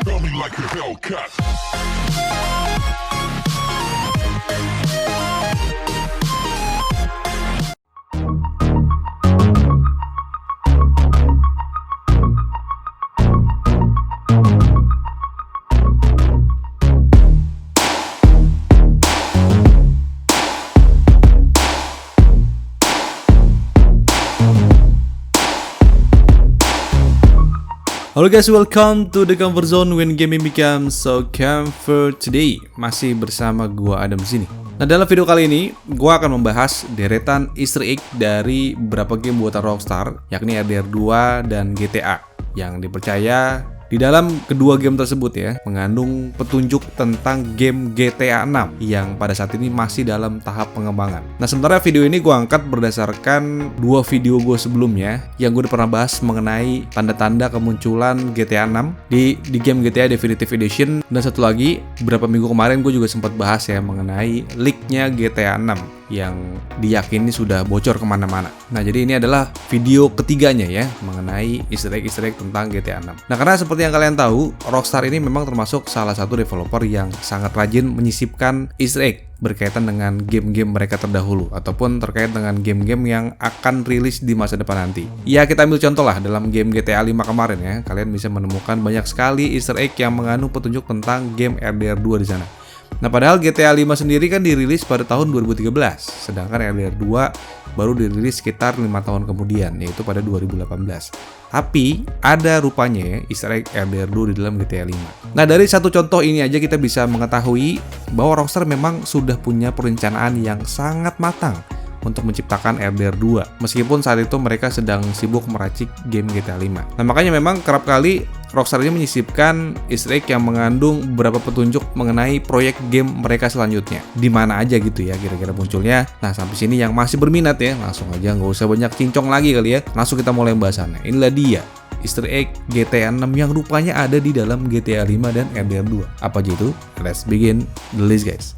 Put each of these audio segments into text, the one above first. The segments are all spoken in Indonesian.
Felt me like a Hellcat. Halo guys, welcome to the comfort zone when gaming becomes so comfort. Today masih bersama gua Adam sini. Nah, dalam video kali ini gua akan membahas deretan Easter egg dari beberapa game buatan Rockstar, yakni RDR 2 dan GTA, yang dipercaya di dalam kedua game tersebut ya mengandung petunjuk tentang game GTA 6 yang pada saat ini masih dalam tahap pengembangan. Nah, sementara video ini gue angkat berdasarkan dua video gue sebelumnya yang gue udah pernah bahas mengenai tanda-tanda kemunculan GTA 6 di game GTA Definitive Edition, dan satu lagi beberapa minggu kemarin gue juga sempat bahas ya mengenai leaknya GTA 6 yang diyakini sudah bocor kemana-mana. Nah, jadi ini adalah video ketiganya ya mengenai Easter egg tentang GTA 6. Nah, karena seperti yang kalian tahu, Rockstar ini memang termasuk salah satu developer yang sangat rajin menyisipkan Easter egg berkaitan dengan game-game mereka terdahulu ataupun terkait dengan game-game yang akan rilis di masa depan nanti. Ya, kita ambil contoh lah dalam game GTA 5 kemarin ya, kalian bisa menemukan banyak sekali Easter egg yang mengandung petunjuk tentang game RDR 2 di sana. Nah, padahal GTA 5 sendiri kan dirilis pada tahun 2013, sedangkan RDR 2 baru dirilis sekitar 5 tahun kemudian, yaitu pada 2018. Tapi ada rupanya ya Easter egg RDR 2 di dalam GTA 5. Nah, dari satu contoh ini aja kita bisa mengetahui bahwa Rockstar memang sudah punya perencanaan yang sangat matang untuk menciptakan RDR 2, meskipun saat itu mereka sedang sibuk meracik game GTA 5. Nah, makanya memang kerap kali Rockstar ini menyisipkan Easter egg yang mengandung beberapa petunjuk mengenai proyek game mereka selanjutnya. Di mana aja gitu ya kira-kira munculnya. Nah, sampai sini yang masih berminat ya, langsung aja nggak usah banyak cincong lagi kali ya. Langsung kita mulai pembahasannya. Inilah dia Easter egg GTA 6 yang rupanya ada di dalam GTA 5 dan RDR 2. Apa aja itu? Let's begin the list, guys.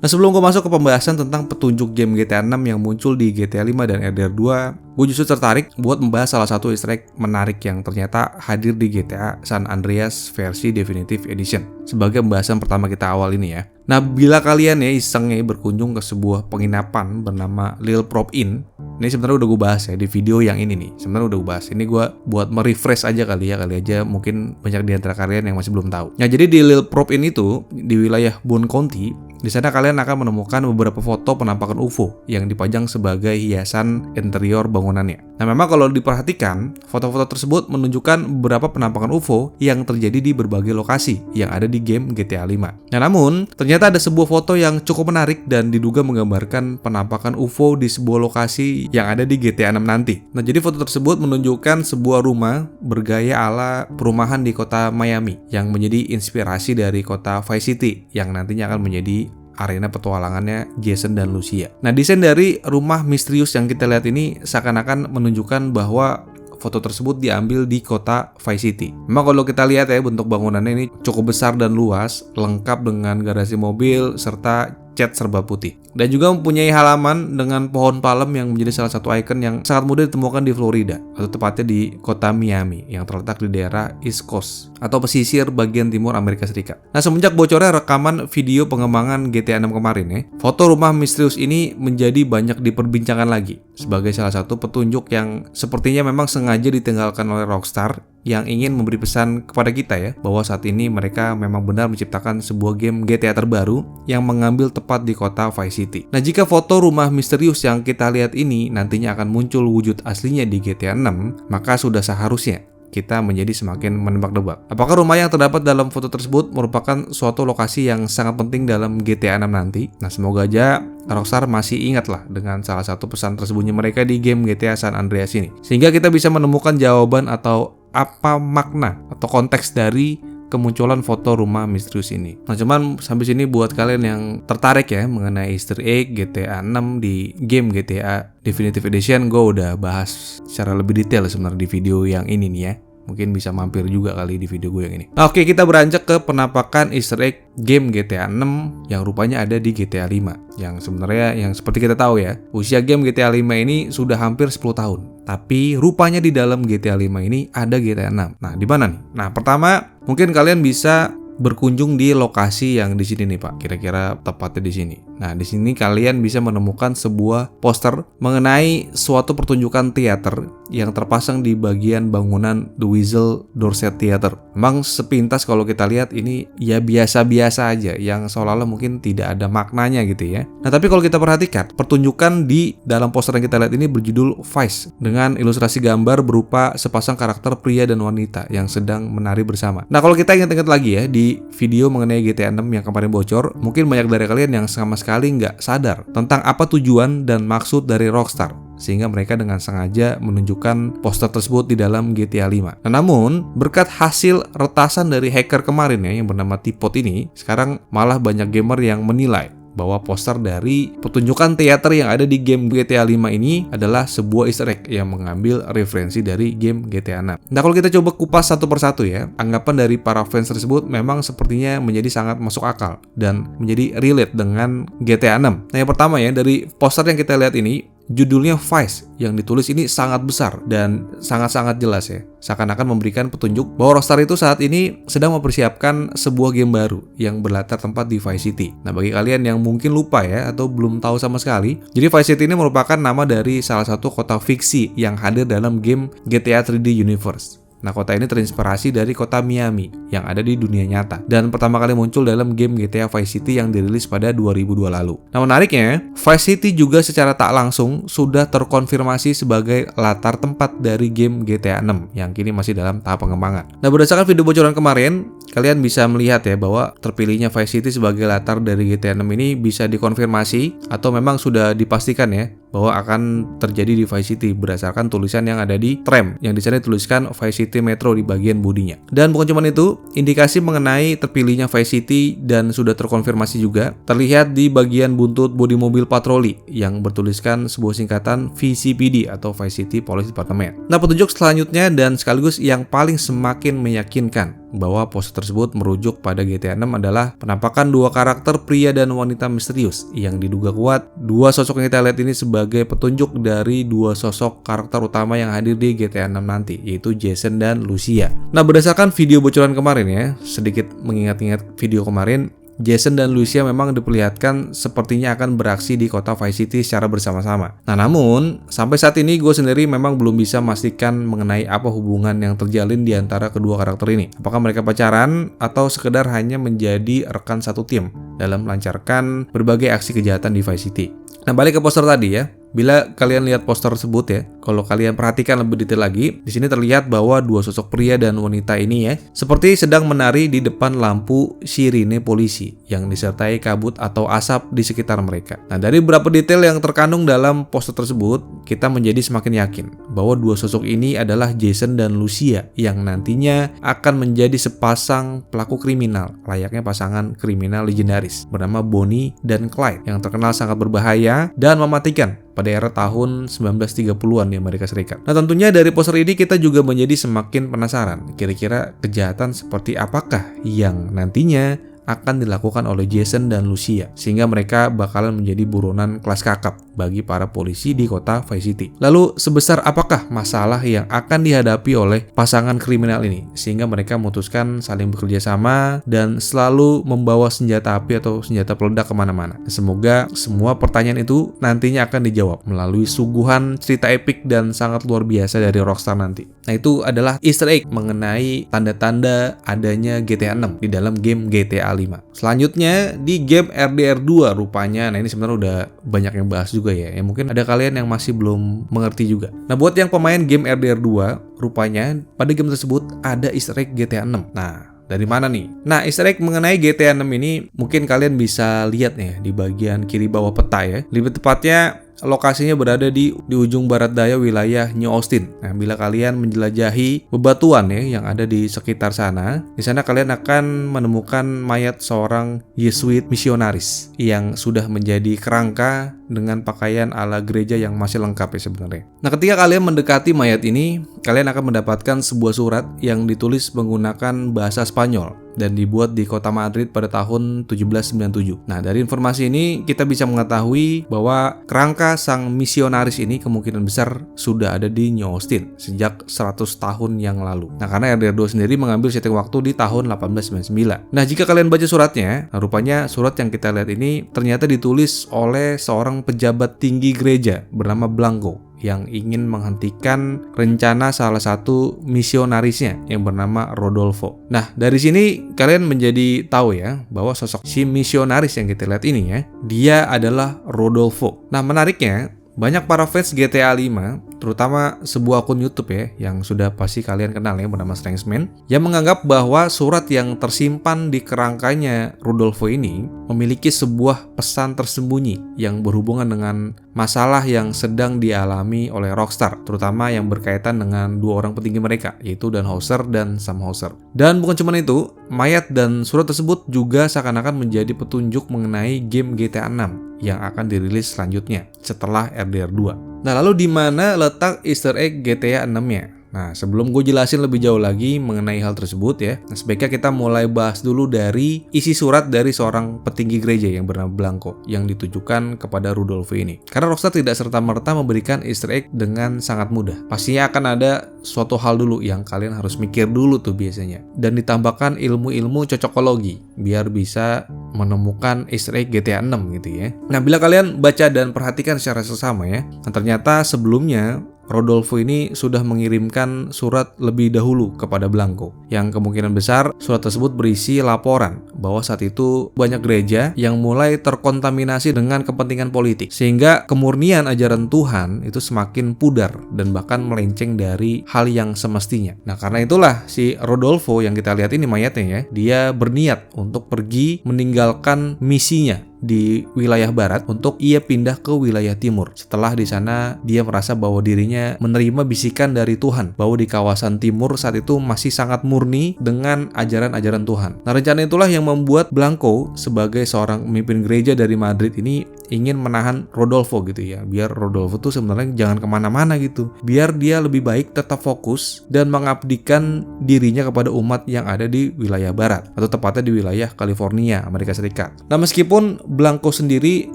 Nah, sebelum gue masuk ke pembahasan tentang petunjuk game GTA 6 yang muncul di GTA 5 dan RDR 2, gue justru tertarik buat membahas salah satu Easter egg menarik yang ternyata hadir di GTA San Andreas versi Definitive Edition sebagai pembahasan pertama kita awal ini ya. Nah, bila kalian ya iseng berkunjung ke sebuah penginapan bernama Lil Prop Inn, ini sebenarnya udah gue bahas ya di video yang ini nih. Sebenarnya udah gue bahas. Ini gue buat merefresh aja kali aja mungkin banyak di antara kalian yang masih belum tahu. Nah, jadi di Lil Prop Inn itu di wilayah Boone County, di sana kalian akan menemukan beberapa foto penampakan UFO yang dipajang sebagai hiasan interior bangunannya. Nah, memang kalau diperhatikan, foto-foto tersebut menunjukkan beberapa penampakan UFO yang terjadi di berbagai lokasi yang ada di game GTA 5. Nah, namun ternyata ada sebuah foto yang cukup menarik dan diduga menggambarkan penampakan UFO di sebuah lokasi yang ada di GTA 6 nanti. Nah, jadi foto tersebut menunjukkan sebuah rumah bergaya ala perumahan di kota Miami yang menjadi inspirasi dari kota Vice City yang nantinya akan menjadi arena petualangannya Jason dan Lucia. Nah, desain dari rumah misterius yang kita lihat ini seakan-akan menunjukkan bahwa foto tersebut diambil di kota Vice City. Memang kalau kita lihat ya bentuk bangunannya ini cukup besar dan luas, lengkap dengan garasi mobil serta cat serba putih. Dan juga mempunyai halaman dengan pohon palem yang menjadi salah satu ikon yang sangat mudah ditemukan di Florida, atau tepatnya di kota Miami yang terletak di daerah East Coast atau pesisir bagian timur Amerika Serikat. Nah, semenjak bocornya rekaman video pengembangan GTA 6 kemarin ya, foto rumah misterius ini menjadi banyak diperbincangkan lagi sebagai salah satu petunjuk yang sepertinya memang sengaja ditinggalkan oleh Rockstar yang ingin memberi pesan kepada kita ya bahwa saat ini mereka memang benar menciptakan sebuah game GTA terbaru yang mengambil tepat di kota Vice City. Nah, jika foto rumah misterius yang kita lihat ini nantinya akan muncul wujud aslinya di GTA 6, maka sudah seharusnya kita menjadi semakin menebak-nebak. Apakah rumah yang terdapat dalam foto tersebut merupakan suatu lokasi yang sangat penting dalam GTA 6 nanti? Nah, semoga aja Rockstar masih ingat lah dengan salah satu pesan tersembunyi mereka di game GTA San Andreas ini, sehingga kita bisa menemukan jawaban atau apa makna atau konteks dari kemunculan foto rumah misterius ini. Nah, cuman sampai sini buat kalian yang tertarik ya mengenai Easter egg GTA 6 di game GTA Definitive Edition, gue udah bahas secara lebih detail sebenarnya di video yang ini nih ya. Mungkin bisa mampir juga kali di video gue yang ini. Nah, oke, kita beranjak ke penampakan Easter egg game GTA 6 yang rupanya ada di GTA 5. Yang sebenarnya yang seperti kita tahu ya, usia game GTA 5 ini sudah hampir 10 tahun. Tapi rupanya di dalam GTA 5 ini ada GTA 6. Nah, di mana nih? Nah, pertama mungkin kalian bisa berkunjung di lokasi yang di sini nih Pak, kira-kira tepatnya di sini. Nah, di sini kalian bisa menemukan sebuah poster mengenai suatu pertunjukan teater yang terpasang di bagian bangunan The Weasel Dorset Theater. Memang sepintas kalau kita lihat ini ya biasa-biasa aja, yang seolah-olah mungkin tidak ada maknanya gitu ya. Nah, tapi kalau kita perhatikan, pertunjukan di dalam poster yang kita lihat ini berjudul Vice dengan ilustrasi gambar berupa sepasang karakter pria dan wanita yang sedang menari bersama. Nah, kalau kita ingat-ingat lagi ya, di video mengenai GTA 6 yang kemarin bocor, mungkin banyak dari kalian yang sama sekali nggak sadar tentang apa tujuan dan maksud dari Rockstar, sehingga mereka dengan sengaja menunjukkan poster tersebut di dalam GTA 5. Nah, namun, berkat hasil retasan dari hacker kemarin ya, yang bernama Tipot ini, sekarang malah banyak gamer yang menilai bahwa poster dari pertunjukan teater yang ada di game GTA 5 ini adalah sebuah easter egg yang mengambil referensi dari game GTA 6. Nah, kalau kita coba kupas satu persatu ya, anggapan dari para fans tersebut memang sepertinya menjadi sangat masuk akal dan menjadi relate dengan GTA 6. Nah, yang pertama ya, dari poster yang kita lihat ini, judulnya Vice yang ditulis ini sangat besar dan sangat-sangat jelas ya. Seakan-akan memberikan petunjuk bahwa Rockstar itu saat ini sedang mempersiapkan sebuah game baru yang berlatar tempat di Vice City. Nah, bagi kalian yang mungkin lupa ya atau belum tahu sama sekali, jadi Vice City ini merupakan nama dari salah satu kota fiksi yang hadir dalam game GTA 3D Universe. Nah, kota ini terinspirasi dari kota Miami yang ada di dunia nyata dan pertama kali muncul dalam game GTA Vice City yang dirilis pada 2002 lalu. Nah, menariknya, Vice City juga secara tak langsung sudah terkonfirmasi sebagai latar tempat dari game GTA 6 yang kini masih dalam tahap pengembangan. Nah, berdasarkan video bocoran kemarin, kalian bisa melihat ya bahwa terpilihnya Vice City sebagai latar dari GTA 6 ini bisa dikonfirmasi atau memang sudah dipastikan ya bahwa akan terjadi di Vice City berdasarkan tulisan yang ada di tram yang di sana dituliskan Vice City Metro di bagian bodinya. Dan bukan cuma itu, indikasi mengenai terpilihnya Vice City dan sudah terkonfirmasi juga terlihat di bagian buntut bodi mobil patroli yang bertuliskan sebuah singkatan VCPD atau Vice City Police Department. Nah, petunjuk selanjutnya dan sekaligus yang paling semakin meyakinkan bahwa poster tersebut merujuk pada GTA 6 adalah penampakan dua karakter pria dan wanita misterius yang diduga kuat dua sosok yang kita lihat ini sebagai petunjuk dari dua sosok karakter utama yang hadir di GTA 6 nanti, yaitu Jason dan Lucia. Nah, berdasarkan video bocoran kemarin ya, sedikit mengingat-ingat video kemarin, Jason dan Lucia memang diperlihatkan sepertinya akan beraksi di kota Vice City secara bersama-sama. Nah, namun sampai saat ini gue sendiri memang belum bisa memastikan mengenai apa hubungan yang terjalin di antara kedua karakter ini. Apakah mereka pacaran atau sekedar hanya menjadi rekan satu tim dalam melancarkan berbagai aksi kejahatan di Vice City. Nah, balik ke poster tadi ya. Bila kalian lihat poster tersebut ya, kalau kalian perhatikan lebih detail lagi, di sini terlihat bahwa dua sosok pria dan wanita ini ya, seperti sedang menari di depan lampu sirine polisi yang disertai kabut atau asap di sekitar mereka. Nah, dari beberapa detail yang terkandung dalam poster tersebut, kita menjadi semakin yakin bahwa dua sosok ini adalah Jason dan Lucia yang nantinya akan menjadi sepasang pelaku kriminal, layaknya pasangan kriminal legendaris bernama Bonnie dan Clyde yang terkenal sangat berbahaya dan mematikan pada era tahun 1930-an di Amerika Serikat. Nah, tentunya dari poster ini kita juga menjadi semakin penasaran kira-kira kejahatan seperti apakah yang nantinya akan dilakukan oleh Jason dan Lucia sehingga mereka bakalan menjadi buronan kelas kakap bagi para polisi di kota Vice City. Lalu sebesar apakah masalah yang akan dihadapi oleh pasangan kriminal ini sehingga mereka memutuskan saling bekerja sama dan selalu membawa senjata api atau senjata peledak kemana-mana. Semoga semua pertanyaan itu nantinya akan dijawab melalui suguhan cerita epik dan sangat luar biasa dari Rockstar nanti. Nah, itu adalah Easter egg mengenai tanda-tanda adanya GTA 6 di dalam game GTA 5. Selanjutnya di game RDR 2 rupanya, nah ini sebenarnya udah banyak yang bahas juga ya. Mungkin ada kalian yang masih belum mengerti juga. Nah, buat yang pemain game RDR 2, rupanya pada game tersebut ada Easter egg GTA 6. Nah, dari mana nih? Nah, Easter egg mengenai GTA 6 ini mungkin kalian bisa lihat nih di bagian kiri bawah peta ya. Lebih tepatnya lokasinya berada di ujung barat daya wilayah New Austin. Nah, bila kalian menjelajahi bebatuan ya yang ada di sekitar sana, di sana kalian akan menemukan mayat seorang Yesuit misionaris yang sudah menjadi kerangka dengan pakaian ala gereja yang masih lengkap ya sebenarnya. Nah, ketika kalian mendekati mayat ini, kalian akan mendapatkan sebuah surat yang ditulis menggunakan bahasa Spanyol dan dibuat di kota Madrid pada tahun 1797. Nah, dari informasi ini kita bisa mengetahui bahwa kerangka sang misionaris ini kemungkinan besar sudah ada di New Austin sejak 100 tahun yang lalu. Nah, karena RDR2 sendiri mengambil setting waktu di tahun 1899. Nah, jika kalian baca suratnya, rupanya surat yang kita lihat ini ternyata ditulis oleh seorang pejabat tinggi gereja bernama Blanco yang ingin menghentikan rencana salah satu misionarisnya yang bernama Rodolfo. Nah, dari sini kalian menjadi tahu ya bahwa sosok si misionaris yang kita lihat ini ya, dia adalah Rodolfo. Nah, menariknya banyak para fans GTA 5, terutama sebuah akun YouTube ya, yang sudah pasti kalian kenal ya bernama Strangeman, yang menganggap bahwa surat yang tersimpan di kerangkanya Rodolfo ini memiliki sebuah pesan tersembunyi yang berhubungan dengan masalah yang sedang dialami oleh Rockstar, terutama yang berkaitan dengan dua orang petinggi mereka, yaitu Dan Houser dan Sam Houser. Dan bukan cuma itu, mayat dan surat tersebut juga seakan-akan menjadi petunjuk mengenai game GTA 6 yang akan dirilis selanjutnya setelah RDR2. Nah, lalu di mana letak Easter egg GTA 6-nya? Nah, sebelum gue jelasin lebih jauh lagi mengenai hal tersebut ya, sebaiknya kita mulai bahas dulu dari isi surat dari seorang petinggi gereja yang bernama Blanco yang ditujukan kepada Rodolfo ini. Karena Rockstar tidak serta-merta memberikan Easter egg dengan sangat mudah. Pastinya akan ada suatu hal dulu yang kalian harus mikir dulu tuh biasanya. Dan ditambahkan ilmu-ilmu cocokologi biar bisa menemukan Easter egg GTA 6 gitu ya. Nah, bila kalian baca dan perhatikan secara seksama ya, ternyata sebelumnya Rodolfo ini sudah mengirimkan surat lebih dahulu kepada Blanco yang kemungkinan besar surat tersebut berisi laporan bahwa saat itu banyak gereja yang mulai terkontaminasi dengan kepentingan politik sehingga kemurnian ajaran Tuhan itu semakin pudar dan bahkan melenceng dari hal yang semestinya. Nah, karena itulah si Rodolfo yang kita lihat ini mayatnya ya, dia berniat untuk pergi meninggalkan misinya di wilayah barat untuk ia pindah ke wilayah timur. Setelah di sana dia merasa bahwa dirinya menerima bisikan dari Tuhan bahwa di kawasan timur saat itu masih sangat murni dengan ajaran-ajaran Tuhan. Nah, rencana itulah yang membuat Blanco sebagai seorang pemimpin gereja dari Madrid ini ingin menahan Rodolfo gitu ya, biar Rodolfo tuh sebenarnya jangan kemana-mana gitu, biar dia lebih baik tetap fokus dan mengabdikan dirinya kepada umat yang ada di wilayah barat atau tepatnya di wilayah California, Amerika Serikat. Nah, meskipun Blanco sendiri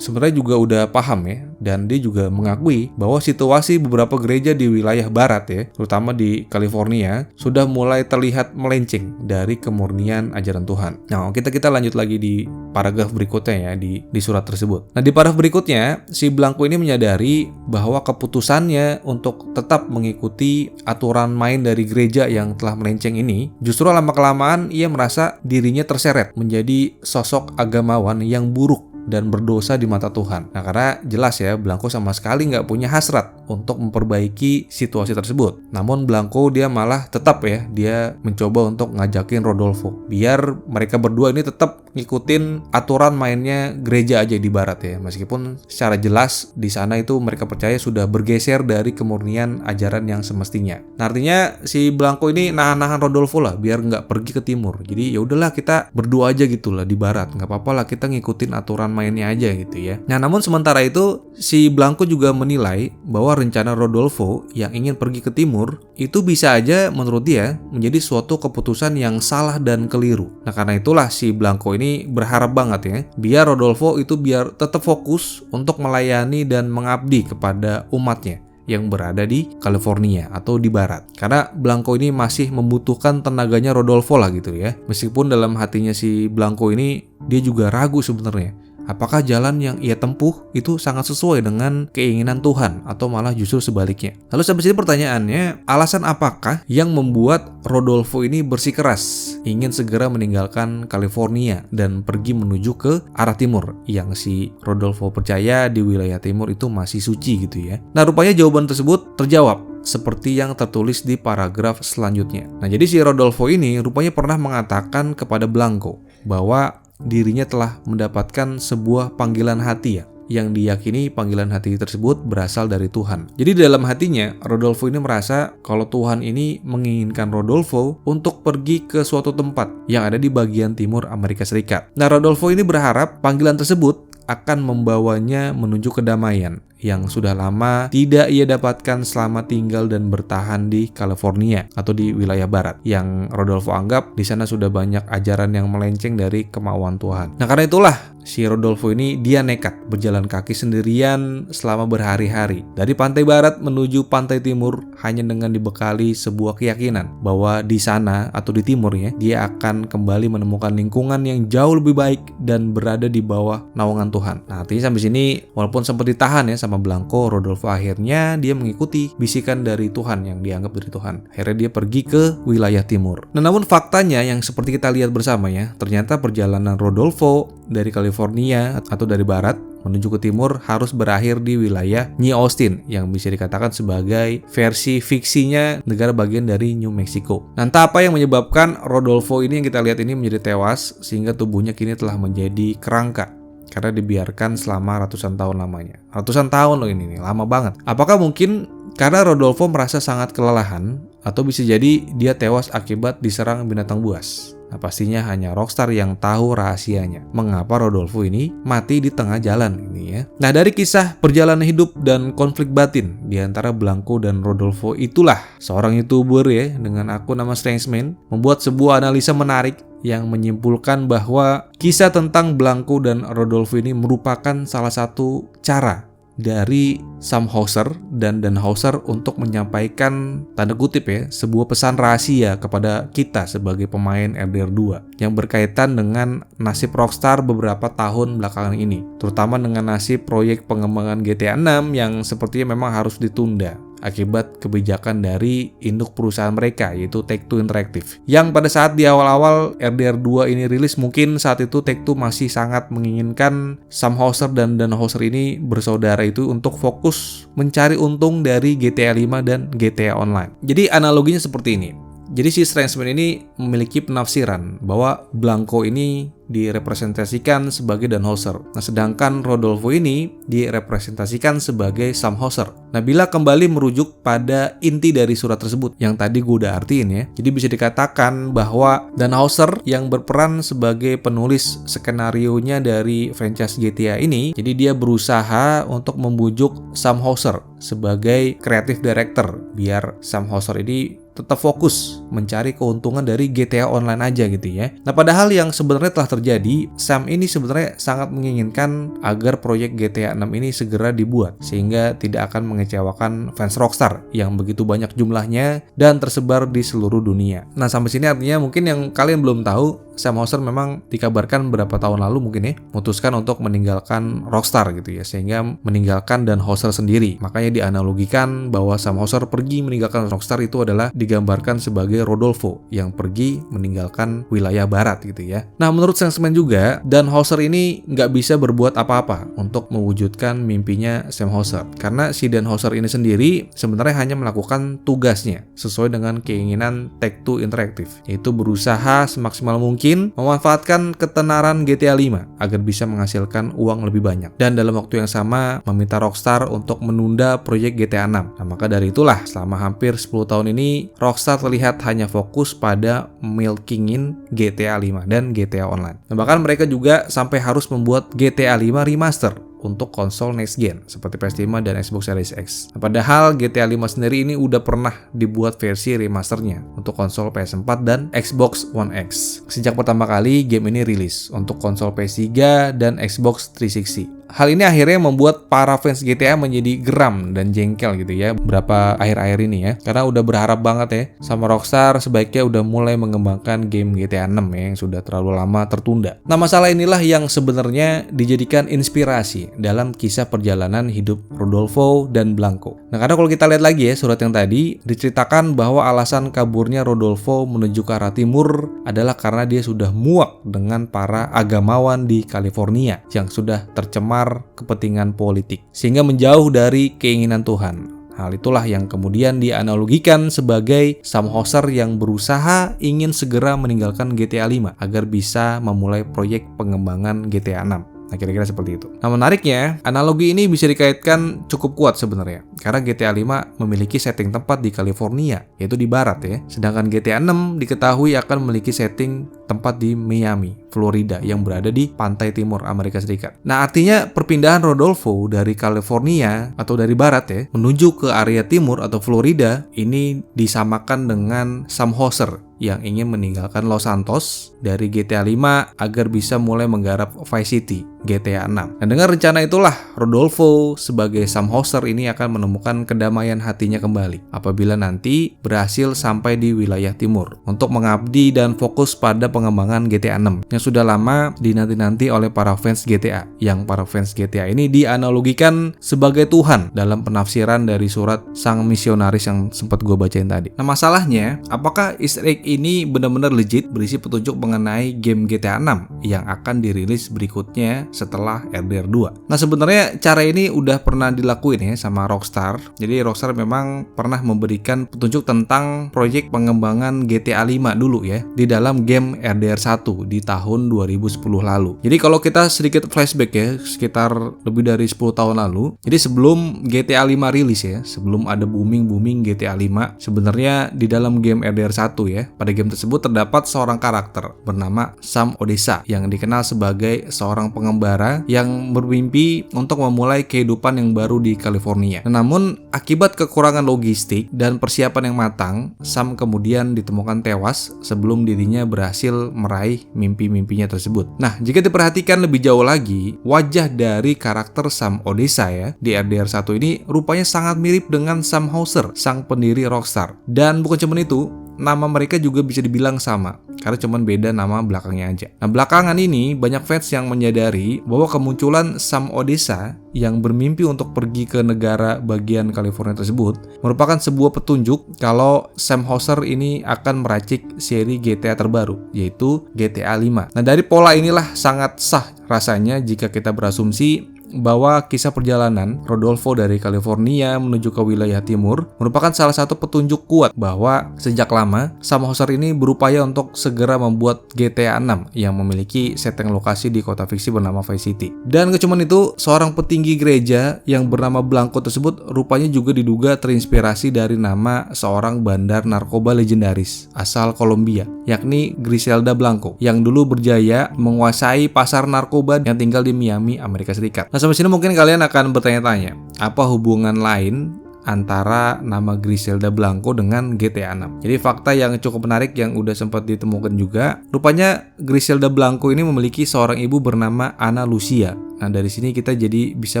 sebenarnya juga udah paham ya, dan dia juga mengakui bahwa situasi beberapa gereja di wilayah barat ya, terutama di California, sudah mulai terlihat melenceng dari kemurnian ajaran Tuhan. Nah, kita lanjut lagi di paragraf berikutnya ya, di surat tersebut. Nah, di paragraf berikutnya, si Blanco ini menyadari bahwa keputusannya untuk tetap mengikuti aturan main dari gereja yang telah melenceng ini, justru lama-kelamaan ia merasa dirinya terseret menjadi sosok agamawan yang buruk dan berdosa di mata Tuhan. Nah, karena jelas ya, Blanco sama sekali nggak punya hasrat untuk memperbaiki situasi tersebut. Namun Blanco dia malah tetap ya, dia mencoba untuk ngajakin Rodolfo biar mereka berdua ini tetap ngikutin aturan mainnya gereja aja di barat ya, meskipun secara jelas di sana itu mereka percaya sudah bergeser dari kemurnian ajaran yang semestinya. Nah, artinya si Blanco ini nahan-nahan Rodolfo lah biar nggak pergi ke timur. Jadi ya udahlah, kita berdua aja gitulah di barat, nggak apa-apa lah, kita ngikutin aturan mainnya aja gitu ya. Nah, namun sementara itu si Blanco juga menilai bahwa rencana Rodolfo yang ingin pergi ke timur itu bisa aja menurut dia menjadi suatu keputusan yang salah dan keliru. Nah, karena itulah si Blanco ini berharap banget ya, biar Rodolfo itu biar tetap fokus untuk melayani dan mengabdi kepada umatnya yang berada di California atau di barat. Karena Blanco ini masih membutuhkan tenaganya Rodolfo lah gitu ya. Meskipun dalam hatinya si Blanco ini dia juga ragu sebenarnya, apakah jalan yang ia tempuh itu sangat sesuai dengan keinginan Tuhan atau malah justru sebaliknya. Lalu sampai sini pertanyaannya, alasan apakah yang membuat Rodolfo ini bersikeras ingin segera meninggalkan California dan pergi menuju ke arah timur yang si Rodolfo percaya di wilayah timur itu masih suci gitu ya. Nah, rupanya jawaban tersebut terjawab seperti yang tertulis di paragraf selanjutnya. Nah, jadi si Rodolfo ini rupanya pernah mengatakan kepada Blanco bahwa dirinya telah mendapatkan sebuah panggilan hati ya, yang diyakini panggilan hati tersebut berasal dari Tuhan. Jadi dalam hatinya, Rodolfo ini merasa kalau Tuhan ini menginginkan Rodolfo untuk pergi ke suatu tempat yang ada di bagian timur Amerika Serikat. Nah, Rodolfo ini berharap panggilan tersebut akan membawanya menuju kedamaian yang sudah lama tidak ia dapatkan selama tinggal dan bertahan di California atau di wilayah barat, yang Rodolfo anggap di sana sudah banyak ajaran yang melenceng dari kemauan Tuhan. Nah, karena itulah si Rodolfo ini dia nekat berjalan kaki sendirian selama berhari-hari dari pantai barat menuju pantai timur hanya dengan dibekali sebuah keyakinan bahwa di sana atau di timurnya dia akan kembali menemukan lingkungan yang jauh lebih baik dan berada di bawah naungan Tuhan. Nah, artinya sampai sini walaupun sempat ditahan ya sama Blanco, Rodolfo akhirnya dia mengikuti bisikan dari Tuhan yang dianggap dari Tuhan. Akhirnya dia pergi ke wilayah timur. Nah, namun faktanya yang seperti kita lihat bersama ya, ternyata perjalanan Rodolfo dari California atau dari barat menuju ke timur harus berakhir di wilayah New Austin yang bisa dikatakan sebagai versi fiksinya negara bagian dari New Mexico. Nah, entah apa yang menyebabkan Rodolfo ini yang kita lihat ini menjadi tewas sehingga tubuhnya kini telah menjadi kerangka karena dibiarkan selama ratusan tahun lamanya. Ratusan tahun loh ini lama banget. Apakah mungkin karena Rodolfo merasa sangat kelelahan atau bisa jadi dia tewas akibat diserang binatang buas? Nah, pastinya hanya Rockstar yang tahu rahasianya. Mengapa Rodolfo ini mati di tengah jalan ini ya. Nah, dari kisah perjalanan hidup dan konflik batin di antara Blanco dan Rodolfo itulah seorang YouTuber ya dengan akun nama Strangeman membuat sebuah analisa menarik yang menyimpulkan bahwa kisah tentang Blanco dan Rodolfo ini merupakan salah satu cara dari Sam Hauser dan Dan Hauser untuk menyampaikan tanda kutip ya sebuah pesan rahasia kepada kita sebagai pemain RDR 2 yang berkaitan dengan nasib Rockstar beberapa tahun belakangan ini, terutama dengan nasib proyek pengembangan GTA 6 yang sepertinya memang harus ditunda akibat kebijakan dari induk perusahaan mereka yaitu Take-Two Interactive. Yang pada saat di awal-awal RDR 2 ini rilis, mungkin saat itu Take-Two masih sangat menginginkan Sam Hauser dan Dan Hauser ini bersaudara itu untuk fokus mencari untung dari GTA 5 dan GTA Online. Jadi analoginya seperti ini. Jadi si Strangeman ini memiliki penafsiran bahwa Blanco ini direpresentasikan sebagai Dan Hauser. Nah, sedangkan Rodolfo ini direpresentasikan sebagai Sam Hauser. Nah, bila kembali merujuk pada inti dari surat tersebut yang tadi gue udah artiin ya. Jadi bisa dikatakan bahwa Dan Hauser yang berperan sebagai penulis skenarionya dari franchise GTA ini, jadi dia berusaha untuk membujuk Sam Hauser sebagai creative director biar Sam Hauser ini tetap fokus mencari keuntungan dari GTA Online aja gitu ya. Nah, padahal yang sebenarnya telah terjadi, Sam ini sebenarnya sangat menginginkan agar proyek GTA 6 ini segera dibuat sehingga tidak akan mengecewakan fans Rockstar yang begitu banyak jumlahnya dan tersebar di seluruh dunia. Nah, sampai sini artinya mungkin yang kalian belum tahu, Sam Hauser memang dikabarkan beberapa tahun lalu mungkin ya memutuskan untuk meninggalkan Rockstar gitu ya, sehingga meninggalkan Dan Hauser sendiri. Makanya dianalogikan bahwa Sam Hauser pergi meninggalkan Rockstar itu adalah digambarkan sebagai Rodolfo yang pergi meninggalkan wilayah barat gitu ya. Nah, menurut Strangeman juga, Dan Hauser ini nggak bisa berbuat apa-apa untuk mewujudkan mimpinya Sam Hauser karena si Dan Hauser ini sendiri sebenarnya hanya melakukan tugasnya sesuai dengan keinginan Take-Two Interactive, yaitu berusaha semaksimal mungkin memanfaatkan ketenaran GTA 5 agar bisa menghasilkan uang lebih banyak dan dalam waktu yang sama meminta Rockstar untuk menunda proyek GTA 6. Nah, maka dari itulah selama hampir 10 tahun ini Rockstar terlihat hanya fokus pada milkingin GTA 5 dan GTA Online. Nah, bahkan mereka juga sampai harus membuat GTA 5 remaster untuk konsol next gen seperti PS5 dan Xbox Series X. Nah, padahal GTA 5 sendiri ini udah pernah dibuat versi remasternya untuk konsol PS4 dan Xbox One X. Sejak pertama kali game ini rilis untuk konsol PS3 dan Xbox 360. Hal ini akhirnya membuat para fans GTA menjadi geram dan jengkel gitu ya berapa akhir-akhir ini ya. Karena udah berharap banget ya sama Rockstar sebaiknya udah mulai mengembangkan game GTA 6 ya yang sudah terlalu lama tertunda. Nah, masalah inilah yang sebenarnya dijadikan inspirasi dalam kisah perjalanan hidup Rodolfo dan Blanco. Nah, karena kalau kita lihat lagi ya surat yang tadi diceritakan bahwa alasan kaburnya Rodolfo menuju ke arah timur adalah karena dia sudah muak dengan para agamawan di California yang sudah tercemar kepentingan politik sehingga menjauh dari keinginan Tuhan. Hal itulah yang kemudian dianalogikan sebagai Sam Hauser yang berusaha ingin segera meninggalkan GTA 5 agar bisa memulai proyek pengembangan GTA 6. Nah, kira-kira seperti itu. Nah, menariknya, analogi ini bisa dikaitkan cukup kuat sebenarnya. Karena GTA 5 memiliki setting tempat di California, yaitu di barat ya. Sedangkan GTA 6 diketahui akan memiliki setting tempat di Miami, Florida, yang berada di pantai timur Amerika Serikat. Nah, artinya perpindahan Rodolfo dari California atau dari barat ya, menuju ke area timur atau Florida, ini disamakan dengan Sam Houser yang ingin meninggalkan Los Santos dari GTA 5 agar bisa mulai menggarap Vice City, GTA 6. Dan dengan rencana itulah, Rodolfo sebagai Sam Houser ini akan menemukan kedamaian hatinya kembali apabila nanti berhasil sampai di wilayah timur untuk mengabdi dan fokus pada pengembangan GTA 6 yang sudah lama dinanti-nanti oleh para fans GTA. Yang para fans GTA ini dianalogikan sebagai Tuhan dalam penafsiran dari surat sang misionaris yang sempat gue bacain tadi. Nah, masalahnya, apakah Easter egg ini benar-benar legit berisi petunjuk mengenai game GTA 6 yang akan dirilis berikutnya setelah RDR 2. Nah, sebenarnya cara ini udah pernah dilakuin ya sama Rockstar. Jadi Rockstar memang pernah memberikan petunjuk tentang proyek pengembangan GTA 5 dulu ya di dalam game RDR 1 di tahun 2010 lalu. Jadi kalau kita sedikit flashback ya, sekitar lebih dari 10 tahun lalu. Jadi sebelum GTA 5 rilis ya, sebelum ada booming GTA 5, sebenarnya di dalam game RDR 1 ya, pada game tersebut terdapat seorang karakter bernama Sam Odessa yang dikenal sebagai seorang pengembara yang bermimpi untuk memulai kehidupan yang baru di California. Namun akibat kekurangan logistik dan persiapan yang matang, Sam kemudian ditemukan tewas sebelum dirinya berhasil meraih mimpi-mimpinya tersebut. Nah, jika diperhatikan lebih jauh lagi, wajah dari karakter Sam Odessa ya di RDR 1 ini rupanya sangat mirip dengan Sam Houser, sang pendiri Rockstar. Dan bukan cuma itu, nama mereka juga bisa dibilang sama, karena cuma beda nama belakangnya aja. Nah, belakangan ini banyak fans yang menyadari bahwa kemunculan Sam Odessa yang bermimpi untuk pergi ke negara bagian California tersebut merupakan sebuah petunjuk kalau Sam Houser ini akan meracik seri GTA terbaru, yaitu GTA 5. Nah, dari pola inilah sangat sah rasanya jika kita berasumsi bahwa kisah perjalanan Rodolfo dari California menuju ke wilayah timur merupakan salah satu petunjuk kuat bahwa sejak lama Sam Houser ini berupaya untuk segera membuat GTA 6 yang memiliki setting lokasi di kota fiksi bernama Vice City. Dan kecuman itu, seorang petinggi gereja yang bernama Blanco tersebut rupanya juga diduga terinspirasi dari nama seorang bandar narkoba legendaris asal Kolombia, yakni Griselda Blanco, yang dulu berjaya menguasai pasar narkoba yang tinggal di Miami, Amerika Serikat. Nah, sampai sini mungkin kalian akan bertanya-tanya, apa hubungan lain antara nama Griselda Blanco dengan GTA 6. Jadi fakta yang cukup menarik yang udah sempat ditemukan juga, rupanya Griselda Blanco ini memiliki seorang ibu bernama Ana Lucia. Nah, dari sini kita jadi bisa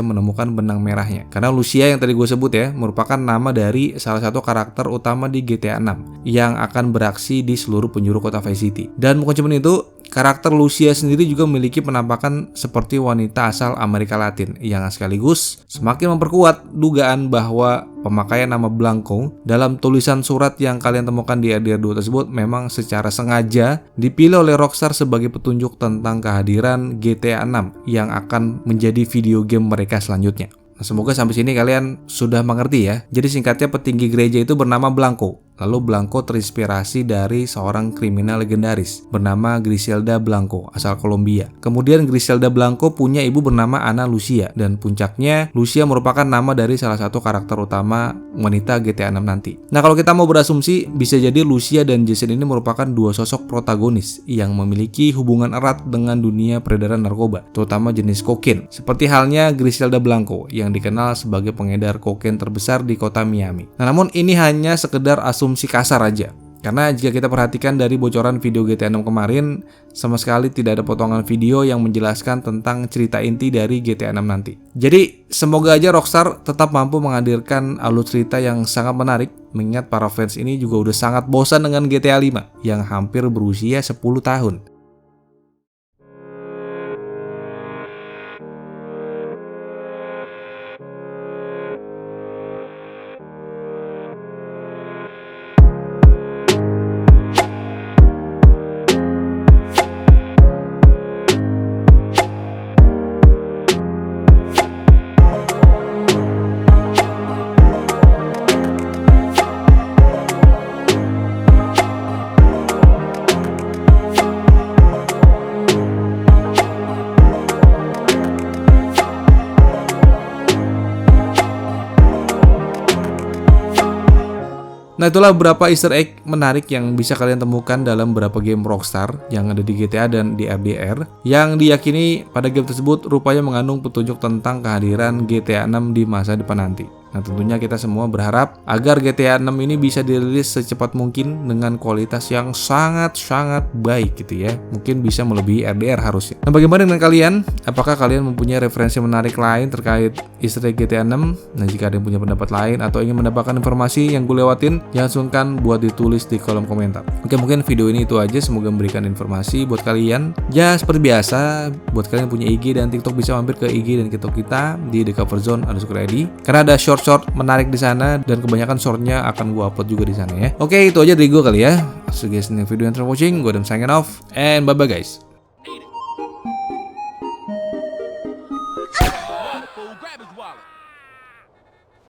menemukan benang merahnya. Karena Lucia yang tadi gue sebut ya, merupakan nama dari salah satu karakter utama di GTA 6 yang akan beraksi di seluruh penjuru kota Vice City. Dan bukan cuma itu, karakter Lucia sendiri juga memiliki penampakan seperti wanita asal Amerika Latin yang sekaligus semakin memperkuat dugaan bahwa pemakaian nama Blanco dalam tulisan surat yang kalian temukan di RDR 2 tersebut memang secara sengaja dipilih oleh Rockstar sebagai petunjuk tentang kehadiran GTA 6 yang akan menjadi video game mereka selanjutnya. Nah, semoga sampai sini kalian sudah mengerti ya. Jadi singkatnya, petinggi gereja itu bernama Blanco. Lalu Blanco terinspirasi dari seorang kriminal legendaris bernama Griselda Blanco asal Kolombia. Kemudian Griselda Blanco punya ibu bernama Ana Lucia, dan puncaknya Lucia merupakan nama dari salah satu karakter utama wanita GTA 6 nanti. Nah, kalau kita mau berasumsi, bisa jadi Lucia dan Jason ini merupakan dua sosok protagonis yang memiliki hubungan erat dengan dunia peredaran narkoba, terutama jenis kokain. Seperti halnya Griselda Blanco yang dikenal sebagai pengedar kokain terbesar di kota Miami. Nah, namun ini hanya sekedar asumsi kasar aja. Karena jika kita perhatikan dari bocoran video GTA 6 kemarin, sama sekali tidak ada potongan video yang menjelaskan tentang cerita inti dari GTA 6 nanti. Jadi semoga aja Rockstar tetap mampu menghadirkan alur cerita yang sangat menarik, mengingat para fans ini juga udah sangat bosan dengan GTA 5 yang hampir berusia 10 tahun. Nah, itulah beberapa Easter egg menarik yang bisa kalian temukan dalam beberapa game Rockstar yang ada di GTA dan di RDR, yang diyakini pada game tersebut rupanya mengandung petunjuk tentang kehadiran GTA 6 di masa depan nanti. Nah, tentunya kita semua berharap agar GTA 6 ini bisa dirilis secepat mungkin dengan kualitas yang sangat-sangat baik gitu ya. Mungkin bisa melebihi RDR harusnya. Nah, bagaimana dengan kalian? Apakah kalian mempunyai referensi menarik lain terkait Easter egg GTA 6? Nah, jika ada yang punya pendapat lain atau ingin mendapatkan informasi yang gue lewatin, jangan sungkan buat ditulis di kolom komentar. Oke, mungkin video ini itu aja. Semoga memberikan informasi buat kalian. Ya, seperti biasa, buat kalian yang punya IG dan TikTok bisa mampir ke IG dan TikTok kita di thecoverzone_id karena ada short menarik di sana dan kebanyakan shortnya akan gue upload juga di sana ya. Oke, itu aja dari gue kali ya. So guys, ini video yang thanks for watching. Gue Adam signing off and bye bye guys.